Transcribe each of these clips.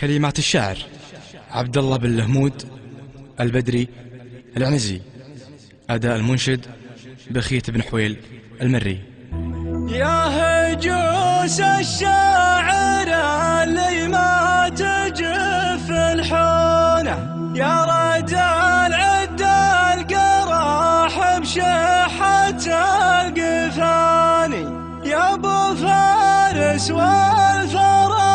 كلمات الشاعر عبد الله بن لهمود البدري العنزي. أداء المنشد بخيت بن حويل المري. يا هجوس الشاعر اللي ما تجف الحونه، يا رجال عد القراح بشحة القفاني، يا ابو فارس والفرايد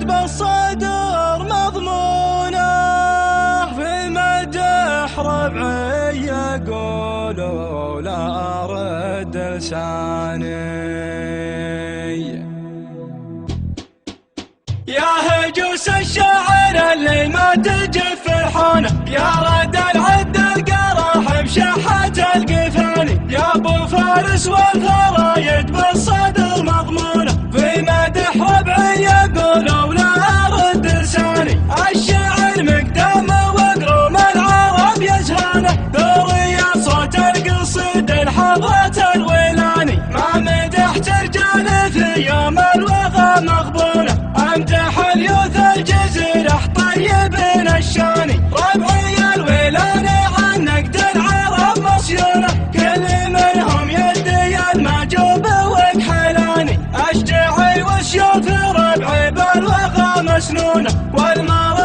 بالصدر مضمونه، في مدح ربعي يقولوا لا رد لساني. يا هجوس الشاعر اللي ما تجف الحونه، يا رد العد القراح بشحة القفاني، يا ابو فارس والفرايد بالصدر مضمونه، في مدح ربعي يقولوا لا رد لساني. الشاعر مقدام وقروم العرب يزهانه، ذرية صوت القصيد الحضرة الويلاني، ما مدحت رجال في يوم الوغى مغبونه، امدح اليوث الجزيرة طيبين الشاني، ربعي الويلاني عن نقد العرب مصيونه، كل منهم يدي المعجوب وكحلاني، اشجعي والسيوف ربعي بالوغى مسنونه، والمرأة